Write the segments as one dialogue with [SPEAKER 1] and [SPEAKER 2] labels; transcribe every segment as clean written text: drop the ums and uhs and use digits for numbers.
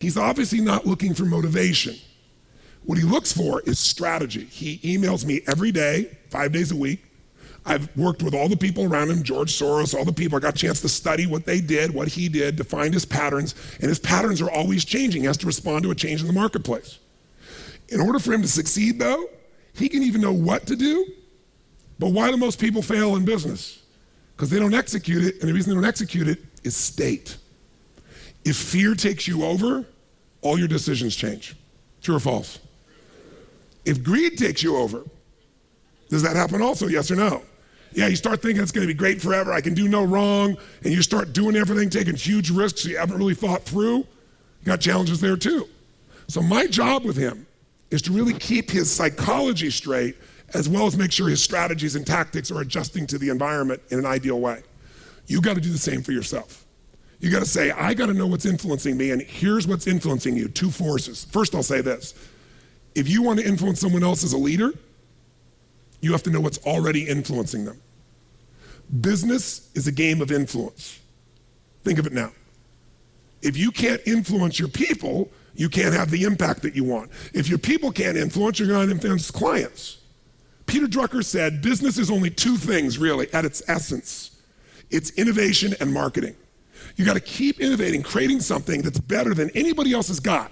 [SPEAKER 1] He's obviously not looking for motivation. What he looks for is strategy. He emails me every day, 5 days a week. I've worked with all the people around him, George Soros, all the people. I got a chance to study what they did, what he did, to find his patterns. And his patterns are always changing. He has to respond to a change in the marketplace. In order for him to succeed, though, he can even know what to do. But why do most people fail in business? Because they don't execute it, and the reason they don't execute it is state. If fear takes you over, all your decisions change. True or false? If greed takes you over, does that happen also, yes or no? Yeah, you start thinking it's gonna be great forever, I can do no wrong, and you start doing everything, taking huge risks you haven't really thought through. You got challenges there too. So my job with him is to really keep his psychology straight, as well as make sure his strategies and tactics are adjusting to the environment in an ideal way. You gotta do the same for yourself. You gotta say, I gotta know what's influencing me, and here's what's influencing you, two forces. First, I'll say this. If you want to influence someone else as a leader, you have to know what's already influencing them. Business is a game of influence. Think of it now. If you can't influence your people, you can't have the impact that you want. If your people can't influence, you're going to influence clients. Peter Drucker said, business is only two things really at its essence. It's innovation and marketing. You got to keep innovating, creating something that's better than anybody else has got,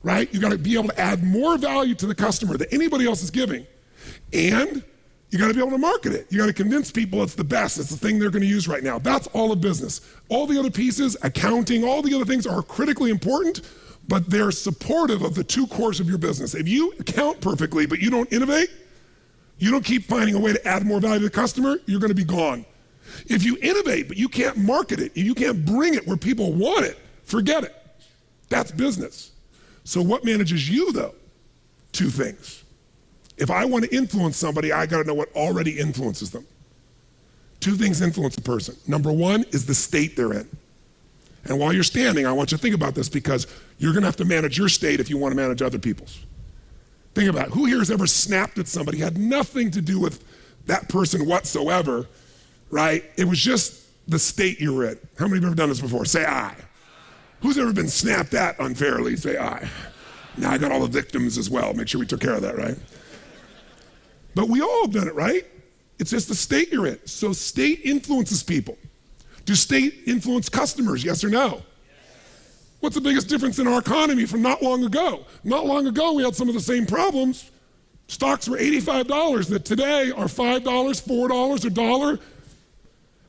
[SPEAKER 1] right? You got to be able to add more value to the customer than anybody else is giving. And you got to be able to market it. You got to convince people it's the best, it's the thing they're going to use right now. That's all of business. All the other pieces, accounting, all the other things are critically important, but they're supportive of the two cores of your business. If you account perfectly, but you don't innovate, you don't keep finding a way to add more value to the customer, you're going to be gone. If you innovate, but you can't market it, you can't bring it where people want it, forget it. That's business. So what manages you though? Two things. If I want to influence somebody, I got to know what already influences them. Two things influence a person. Number one is the state they're in. And while you're standing, I want you to think about this because you're going to have to manage your state if you want to manage other people's. Think about it. Who here has ever snapped at somebody, had nothing to do with that person whatsoever, right? It was just the state you were in. How many have ever done this before? Say aye. Who's ever been snapped at unfairly? Say aye. Now I got all the victims as well. Make sure we took care of that, right? But we all have done it, right? It's just the state you're in. So state influences people. Do state influence customers, yes or no? Yes. What's the biggest difference in our economy from not long ago? Not long ago, we had some of the same problems. Stocks were $85 that today are $5, $4, $1.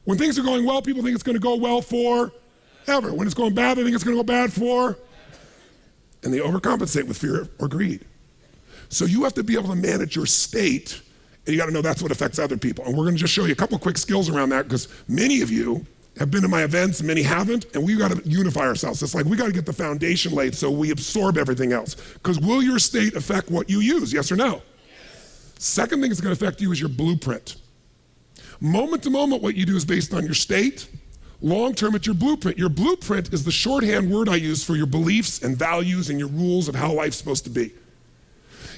[SPEAKER 1] When things are going well, people think it's gonna go well forever. When it's going bad, they think it's gonna go bad for, and they overcompensate with fear or greed. So you have to be able to manage your state, and you got to know that's what affects other people. And we're going to just show you a couple quick skills around that because many of you have been to my events, many haven't, and we got to unify ourselves. It's like we got to get the foundation laid so we absorb everything else. Because will your state affect what you use, yes or no? Yes. Second thing that's going to affect you is your blueprint. Moment to moment, what you do is based on your state. Long term, it's your blueprint. Your blueprint is the shorthand word I use for your beliefs and values and your rules of how life's supposed to be.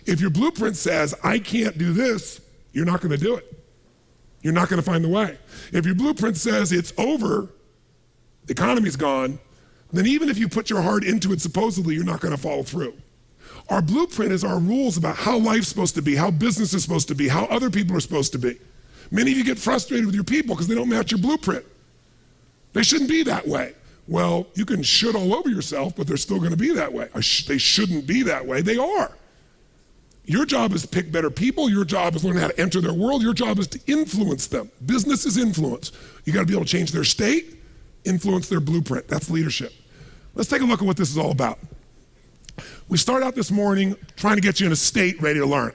[SPEAKER 1] If your blueprint says, I can't do this, you're not going to do it. You're not going to find the way. If your blueprint says it's over, the economy's gone, then even if you put your heart into it, supposedly, you're not going to follow through. Our blueprint is our rules about how life's supposed to be, how business is supposed to be, how other people are supposed to be. Many of you get frustrated with your people because they don't match your blueprint. They shouldn't be that way. Well, you can shit all over yourself, but they're still going to be that way. They shouldn't be that way. They are. Your job is to pick better people. Your job is to learn how to enter their world. Your job is to influence them. Business is influence. You got to be able to change their state, influence their blueprint. That's leadership. Let's take a look at what this is all about. We start out this morning trying to get you in a state ready to learn.